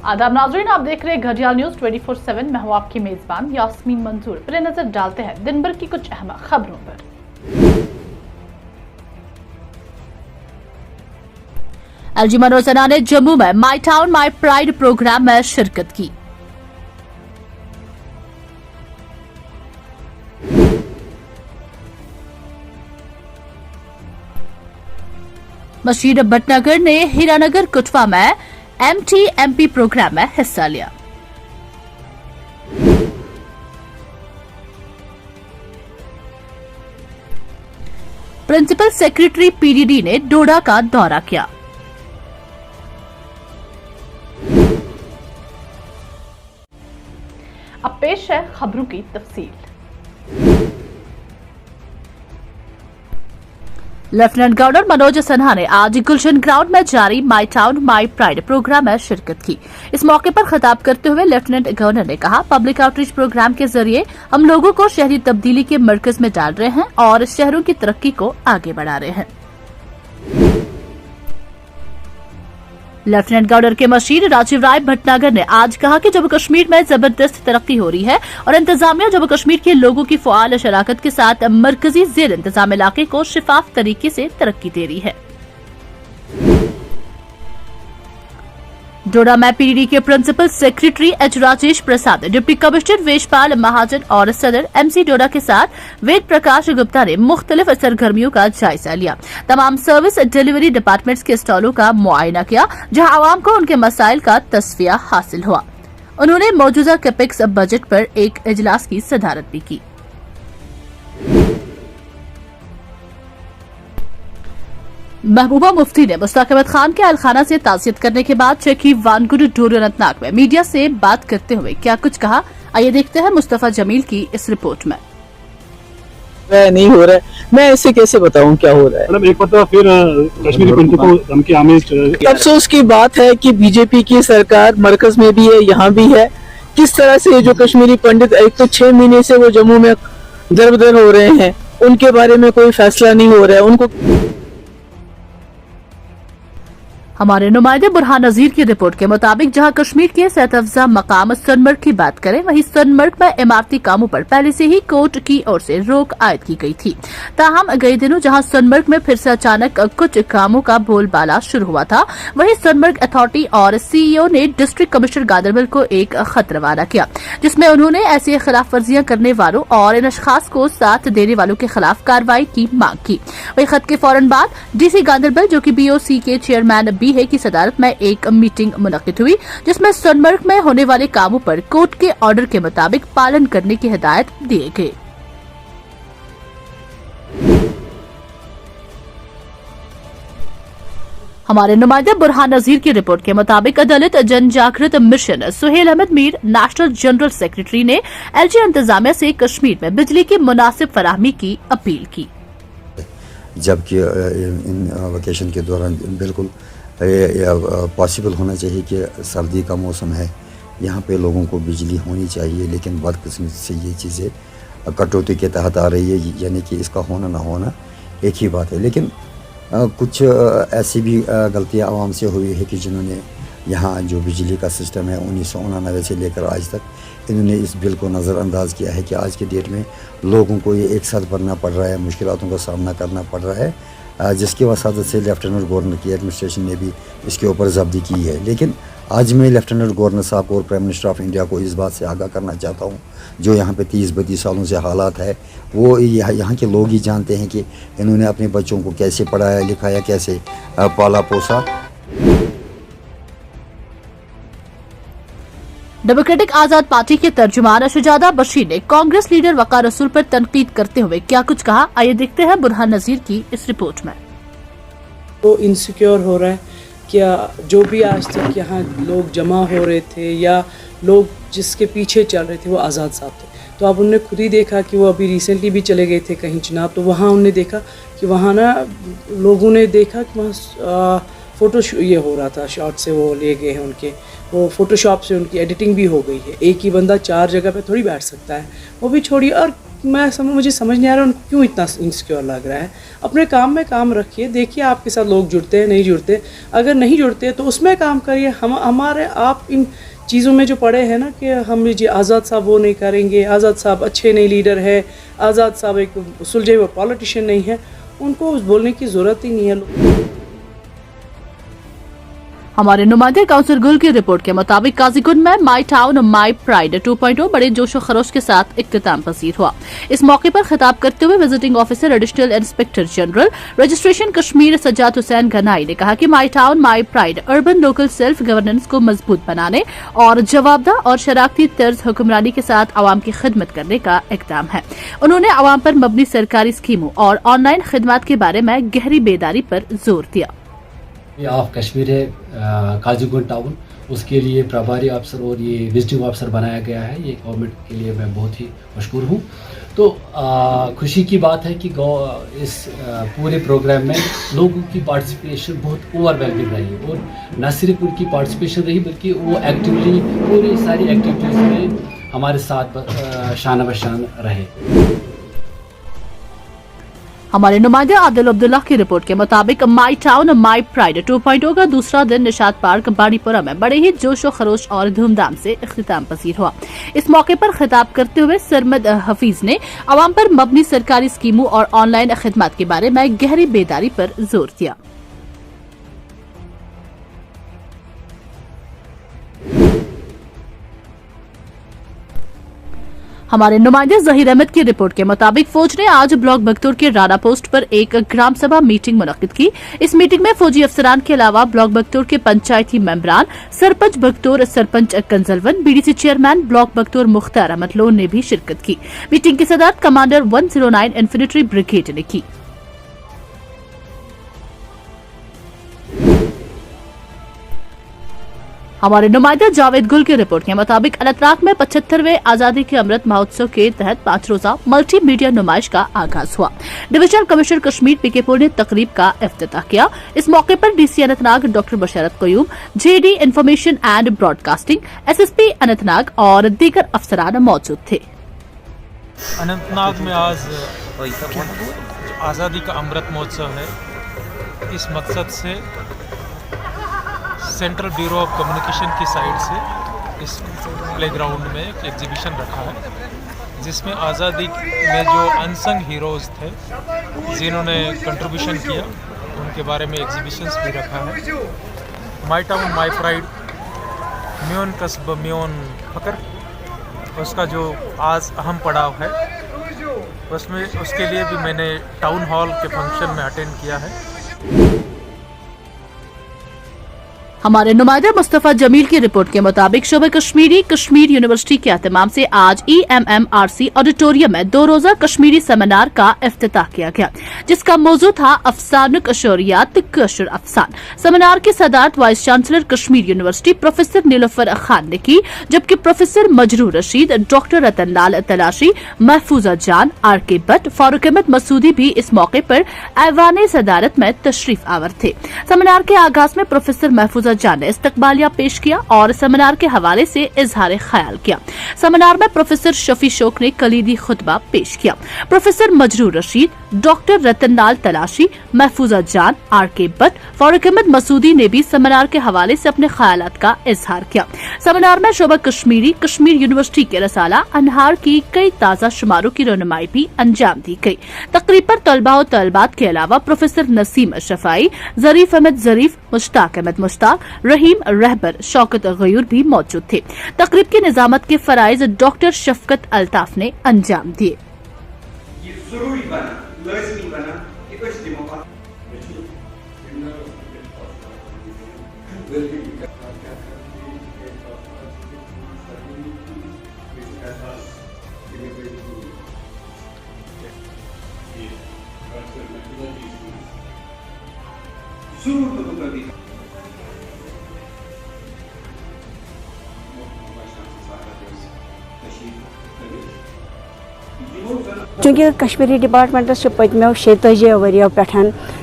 आदाब नाज़रीन, आप देख रहे हैं घड़ियाल न्यूज़ 24/7। मैं हूँ आपकी मेज़बान यास्मीन मंजूर। पहले नजर डालते हैं दिन भर की कुछ अहम खबरों पर। एलजी मनोज सिन्हा ने जम्मू में my town my pride programme में शिरकत की। मशीर भटनागर ने हीरानगर कुटवा में MTMP प्रोग्राम में हिस्सा लिया। प्रिंसिपल सेक्रेटरी PDD ने डोडा का दौरा किया। अब पेश है खबरों की तफसील। लेफ्टिनेंट गवर्नर मनोज सिन्हा ने आज गुलशन ग्राउंड में जारी my town my pride programme में शिरकत की। इस मौके पर खिताब करते हुए लेफ्टिनेंट गवर्नर ने कहा, पब्लिक आउटरीच प्रोग्राम के जरिए हम लोगों को शहरी तब्दीली के मरकज में डाल रहे हैं और शहरों की तरक्की को आगे बढ़ा रहे हैं। लेफ्टिनेंट गवर्नर के मशीर राजीव राय भटनागर ने आज कहा कि जम्मू कश्मीर में जबरदस्त तरक्की हो रही है और इंतजामिया जम्मू कश्मीर के लोगों की फ़आल शराकत के साथ मरकजी जेर इंतजाम इलाके को शिफाफ तरीके से तरक्की दे रही है। डोडा में PDD के प्रिंसिपल सेक्रेटरी H राजेश प्रसाद, डिप्टी कमिश्नर वेशपाल महाजन और सदर MC डोडा के साथ वेद प्रकाश गुप्ता ने मुख्तलिफ सरगर्मियों का जायजा लिया। तमाम सर्विस डिलीवरी डिपार्टमेंट्स के स्टॉलों का मुआयना किया, जहां आवाम को उनके मसाइल का तस्फिया हासिल हुआ। उन्होंने मौजूदा कैपेक्स बजट पर एक इजलास की सदारत भी की। महबूबा मुफ्ती ने मुश्ताक अहमद खान के अलखाना से ताज़ियत करने के बाद चेकी वानगुड डोडो अनंतनाग में मीडिया से बात करते हुए क्या कुछ कहा, आइए देखते हैं मुस्तफा जमील की इस रिपोर्ट में। नहीं हो रहा है, मैं ऐसे कैसे बताऊं क्या हो रहा है। मतलब एक पता फिर कश्मीरी पंडितों को धमकी आमिज। अफसोस की बात है कि बीजेपी की सरकार मरकज में भी है, यहाँ भी है। किस तरह से जो कश्मीरी पंडित एक तो 6 महीने से वो जम्मू में दर-बदर हो रहे हैं, उनके बारे में कोई फैसला नहीं हो रहा है। उनको हमारे नुमाइंदे बुरहान नजीर की रिपोर्ट के मुताबिक जहां कश्मीर के सेहत अफजा मकाम सोनमर्ग की बात करें, वहीं सोनमर्ग में इमारती कामों पर पहले से ही कोर्ट की ओर से रोक आयद की गई थी। ताहम गए दिनों जहां सोनमर्ग में फिर से अचानक कुछ कामों का बोलबाला शुरू हुआ था, वहीं सोनमर्ग अथॉरिटी और CEO ने डिस्ट्रिक्ट कमिश्नर गांदरबल को एक खत रवाना किया, जिसमें उन्होंने ऐसी खिलाफ वर्जियां करने वालों और इन अशखास को साथ देने वालों के खिलाफ कार्रवाई की मांग की। वही खत के फौरन बाद DC गांदरबल, जो कि BOC के चेयरमैन भी है, की सदारत में एक मीटिंग मुनक्किद हुई, जिसमें सोनमर्ग में होने वाले कामों पर कोर्ट के ऑर्डर के मुताबिक पालन करने की हिदायत दिए गए। हमारे नुमाइंदे बुरहान नजीर की रिपोर्ट के मुताबिक Dalit Jan Jagrit mission Suhail Ahmad Mir national general secretary ने LG इंतजामिया से कश्मीर में बिजली की मुनासिब फराहमी की अपील की। जबकि इन वेकेशन के दौरान बिल्कुल पॉसिबल होना चाहिए कि सर्दी का मौसम है, यहाँ पे लोगों को बिजली होनी चाहिए, लेकिन बदकिस्मती से ये चीज़ें कटौती के तहत आ रही है, यानी कि इसका होना ना होना एक ही बात है। लेकिन कुछ ऐसी भी गलतियाँ आवाम से हुई है कि जिन्होंने यहाँ जो बिजली का सिस्टम है 1999 से लेकर आज तक इन्होंने इस बिल को नज़रअंदाज किया है कि आज के डेट में लोगों को ये एक साथ भरना पड़ रहा है, मुश्किलों का सामना करना पड़ रहा है, जिसकी वसादत से लेफ्टिनेंट गवर्नर की एडमिनिस्ट्रेशन ने भी इसके ऊपर ज़ब्ती की है। लेकिन आज मैं लेफ्टिनेंट गवर्नर साहब को और प्राइम मिनिस्टर ऑफ इंडिया को इस बात से आगाह करना चाहता हूँ, जो यहाँ पे 30-32 सालों से हालात है, वो यहाँ के लोग ही जानते हैं कि इन्होंने अपने बच्चों को कैसे पढ़ाया लिखाया, कैसे पाला पोसा। डेमोक्रेटिक आजाद पार्टी के तर्जुमान शुजादा बशीर ने कांग्रेस लीडर वकार रसूल पर तनकीद करते हुए क्या कुछ कहा, आइए देखते हैं बुरहान नजीर की इस रिपोर्ट में। वो इनसिक्योर हो रहा है क्या, जो भी आज तक यहाँ लोग जमा हो रहे थे या लोग जिसके पीछे चल रहे थे वो आज़ाद साहब थे, तो अब उनने खुद ही देखा कि वो अभी रिसेंटली भी चले गए थे कहीं चुनाव, तो वहाँ उनने देखा कि वहाँ ना लोगों ने देखा कि वहाँ फ़ोटो ये हो रहा था, शॉट से वो ले गए हैं उनके, वो फ़ोटोशॉप से उनकी एडिटिंग भी हो गई है। एक ही बंदा 4 जगह पे थोड़ी बैठ सकता है, वो भी छोड़िए। और मुझे समझ नहीं आ रहा उनको क्यों इतना इनसिक्योर लग रहा है। अपने काम में काम रखिए, देखिए आपके साथ लोग जुड़ते हैं नहीं जुड़ते, अगर नहीं जुड़ते तो उसमें काम करिए। हमारे आप इन चीज़ों में जो पड़े हैं ना कि हम जी आज़ाद साहब वो नहीं करेंगे, आज़ाद साहब अच्छे नहीं लीडर है, आज़ाद साहब एक सुलझे हुए पॉलिटिशियन नहीं है, उनको बोलने की ज़रूरत ही नहीं है। हमारे नुमाइंदे काउंसिल गुल की रिपोर्ट के मुताबिक काजीकुंड में माई टाउन माई प्राइड 2.0 बड़े जोशो खरोश के साथ इख्तिताम पसीर हुआ। इस मौके पर खिताब करते हुए visiting officer additional inspector general registration Kashmir Sajjad Hussain Ganai ने कहा कि my town my pride urban local self governance को मजबूत बनाने और जवाबदा और शराकती तर्ज हुक्मरानी के साथ आवाम की खिदमत करने का इकदाम है। उन्होंने आवाम पर मबनी सरकारी स्कीमों और ऑनलाइन खिदमत के बारे में गहरी बेदारी पर जोर दिया। ऑफ कश्मीर है काजीगुंड टाउन, उसके लिए प्रभारी अफसर और ये विजिटिंग अफसर बनाया गया है। ये गवर्नमेंट के लिए मैं बहुत ही मशकूर हूँ। तो खुशी की बात है कि इस पूरे प्रोग्राम में लोगों की पार्टिसिपेशन बहुत ओवरवेलमिंग रही और न सिर्फ उनकी पार्टिसिपेशन रही बल्कि वो एक्टिवली पूरी सारी एक्टिविटीज़ में हमारे साथ शान बशान रहे। हमारे नुमाइंदे आदिल अब्दुल्ला की रिपोर्ट के मुताबिक माई टाउन माई प्राइड 2.0 का दूसरा दिन निशात पार्क बाड़ीपुरा में बड़े ही जोशो खरोश और धूमधाम से इख्तिताम पसीर हुआ। इस मौके पर खिताब करते हुए सरमद हफीज ने आवाम पर मबनी सरकारी स्कीमों और ऑनलाइन खिदमत के बारे में गहरी बेदारी पर जोर दिया। हमारे नुमाइंदे जहीर अहमद की रिपोर्ट के मुताबिक फौज ने आज ब्लॉक बख्तूर के राना पोस्ट पर एक ग्राम सभा मीटिंग मुनक्किद की। इस मीटिंग में फौजी अफसरान के अलावा ब्लॉक बख्तूर के पंचायती मेंबरान, sarpanch Bakhtoor, sarpanch Kanjalwan, BDC chairman block Bakhtoor Mukhtar Ahmad Lone ने भी शिरकत की। मीटिंग की सदारत कमांडर 109 इन्फेंट्री ब्रिगेड ने की। हमारे नुमाइंदा जावेद गुल की रिपोर्ट के मुताबिक अनंतनाग में 75वें आजादी के अमृत महोत्सव के तहत 5 रोजा मल्टी मीडिया नुमाइश का आगाज हुआ। डिविजनल कमिश्नर कश्मीर पीकेपुर ने तकरीब का इफ्तिताह किया। इस मौके पर DC Anantnag doctor Basharat Qayoom, JD information and broadcasting, SSP Anantnag और दीगर अफसरान मौजूद थे। अनंतनाग में आज आज़ादी का अमृत महोत्सव है। इस मकसद से सेंट्रल ब्यूरो ऑफ कम्युनिकेशन की साइड से इस प्लेग्राउंड में एक एग्जीबिशन रखा है, जिसमें आज़ादी में जो अनसंग हीरोज़ थे जिन्होंने कंट्रीब्यूशन किया उनके बारे में एग्जीबिशंस भी रखा है। माई टाउन माई प्राइड, म्योन कस्ब म्योन फकर, उसका जो आज अहम पड़ाव है उसमें उसके लिए भी मैंने टाउन हॉल के फंक्शन में अटेंड किया है। हमारे नुमाइंदा मुस्तफा जमील की रिपोर्ट के मुताबिक शोबे कश्मीरी कश्मीर यूनिवर्सिटी के एहतमाम से आज EMMRC ऑडिटोरियम में 2 रोजा कश्मीरी सेमिनार का इफ्तिताह किया गया, जिसका मौजू था अफसानुक शोरियात कशर अफसान। सेमिनार की सदारत vice chancellor Kashmir university professor Nilofar Khan ने की, जबकि प्रोफेसर मजरूर रशीद, डॉक्टर रतन लाल तलाशी, महफूजा जान, RK भट्ट, फारूक अहमद मसूदी भी इस मौके पर ऐवान सदारत में तशरीफ आवर थे। सेमिनार के आगाज में प्रोफेसर महफूजा जान ने इस्तकबालिया पेश किया और सेमिनार के हवाले से इजहार ख्याल किया। सेमिनार में प्रोफेसर शफी शोक ने कलीदी खुतबा पेश किया। प्रोफेसर मजरूर रशीद, डॉक्टर रतन लाल तलाशी, महफूजा जान, RK भट्ट, फारूक अहमद मसूदी ने भी सेमिनार के हवाले से अपने ख्यालात का इजहार किया। सेमिनार में शोबा कश्मीरी कश्मीर यूनिवर्सिटी के रसाला अनहार की कई ताज़ा शुमारों की रहनुमाई भी अंजाम दी गई। तकरीब पर तलबा और तलबात के अलावा प्रोफेसर नसीम शफाई, जरीफ अहमद जरीफ, मुश्ताक अहमद मुश्ताक, रहीम रहबर, शौकत गयूर भी मौजूद थे। तकरीब की निजामत के फराइज डॉक्टर शफकत अल्ताफ ने अंजाम दिए। चूँकि कश्मीरी डिपार्टमेंटस पत्मो 46 वरियों पे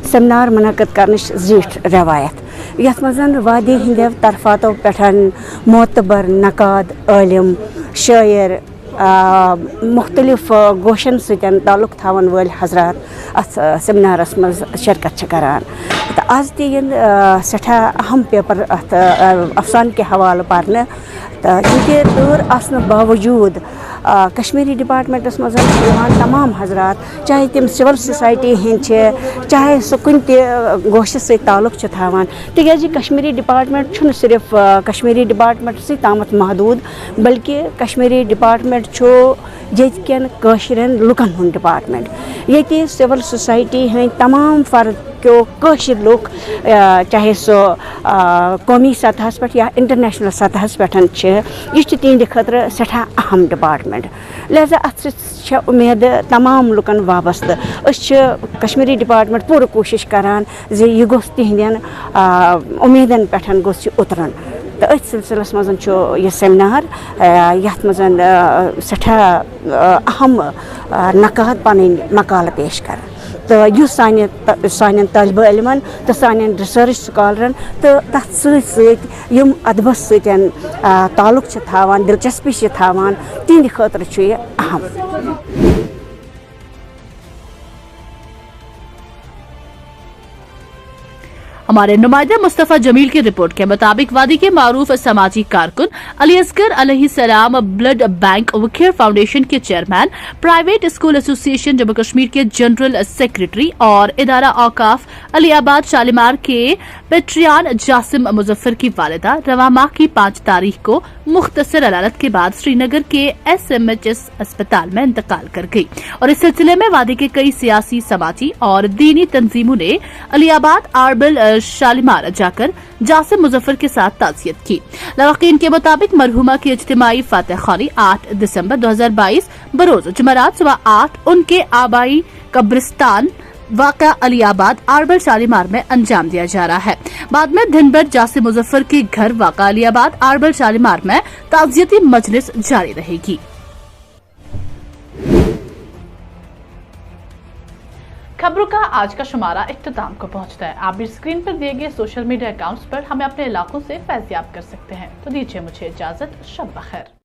सेमिनार मुनक़द कर जीठ रवायत, यथ मज़ वादी हिंद तरफातों पे मोतबर, नकाद, आलिम, शायर, मुख्तलिफ गोशन सतन ताल्लुक थावन वाल हजरात अथ सेमिनारस मज शिरकत करान तो आज तीन सठा अहम पेपर अथ अफसान के हवाले पारन तो ये तौर आसन बावजूद कश्मीरी डिपार्टमेंटस मज तमाम हजरात चाहे तम सिविल सोसाइटी हंद चाहे सह कुन गोश से ताल्लुक थावान तिज कश्मीरी डिपार्टमेंट छुन सिर्फ कश्मीरी डिपार्टमेंट से तामत महदूद बल्कि कश्मीरी डिपार्टमेंट येन कशरन लुकन हुंद डिपार्टमेंट ये सिविल सोसाइटी हंद तमाम फर्द क्यों कशर लुक चाहे सह कौमी सतह पे या इंटरनेशनल सतह पे यह तिहद खतर सठा अहम डिपार्टमेंट लिहाजा अत उम्मीद तमाम लुकन वाबस्त कश्मीरी डिपार्टमेंट पूरा कोशिश करान जे यह गोस तिहदन उम्मीदन पे गोस उतरन तो अथ सिलसिलस मज यह सेमिनार यथ मज सठा अहम नकात पन मकाल पेश कर तो यह सान तालिब इलमन तो सान रिसर्च स्कॉलरन तो तथ सम अदबस ताल्लुक थावान दिलचस्पी थावान तिहद खतर यह अहम। हमारे नुमाइंदा मुस्तफा जमील की रिपोर्ट के मुताबिक वादी के मारूफ समाजी कारकुन अली असगर अलैहिस्सलाम ब्लड बैंक वकीर फाउंडेशन के chairman, private school association Jammu Kashmir के जनरल सेक्रेटरी और इदारा औकाफ अलीआबाद शालीमार के पेट्रियान जासिम मुजफ्फर की वालिदा रवा माह की 5 तारीख को मुख्तसर अदालत के बाद श्रीनगर के SMHS अस्पताल में इंतकाल कर गई और इस सिलसिले में वादी के कई सियासी, समाजी और दीनी तंजीमों ने अलीआबाद आरबल शालीमार जाकर जासिम मुजफ्फर के साथ ताज़ियत की। लवाकीन के मुताबिक मरहुमा की इज्तिमाई फातह खानी 8 दिसंबर 2022 बरोज जुमेरात सुबह 8 उनके आबाई कब्रिस्तान वाक़ा अलीआबाद आरबल शालीमार में अंजाम दिया जा रहा है। बाद में दिन भर जासिम मुजफ्फर के घर वाक़ा अलीआबाद आरबल शालीमार में ताज़ियती मजलिस जारी रहेगी। खबरों का आज का शुमारा इख्तिताम को पहुंचता है। आप भी स्क्रीन पर दिए गए सोशल मीडिया अकाउंट्स पर हमें अपने इलाकों से फैज़याब कर सकते हैं। तो दीजिए मुझे इजाजत, शब बखैर।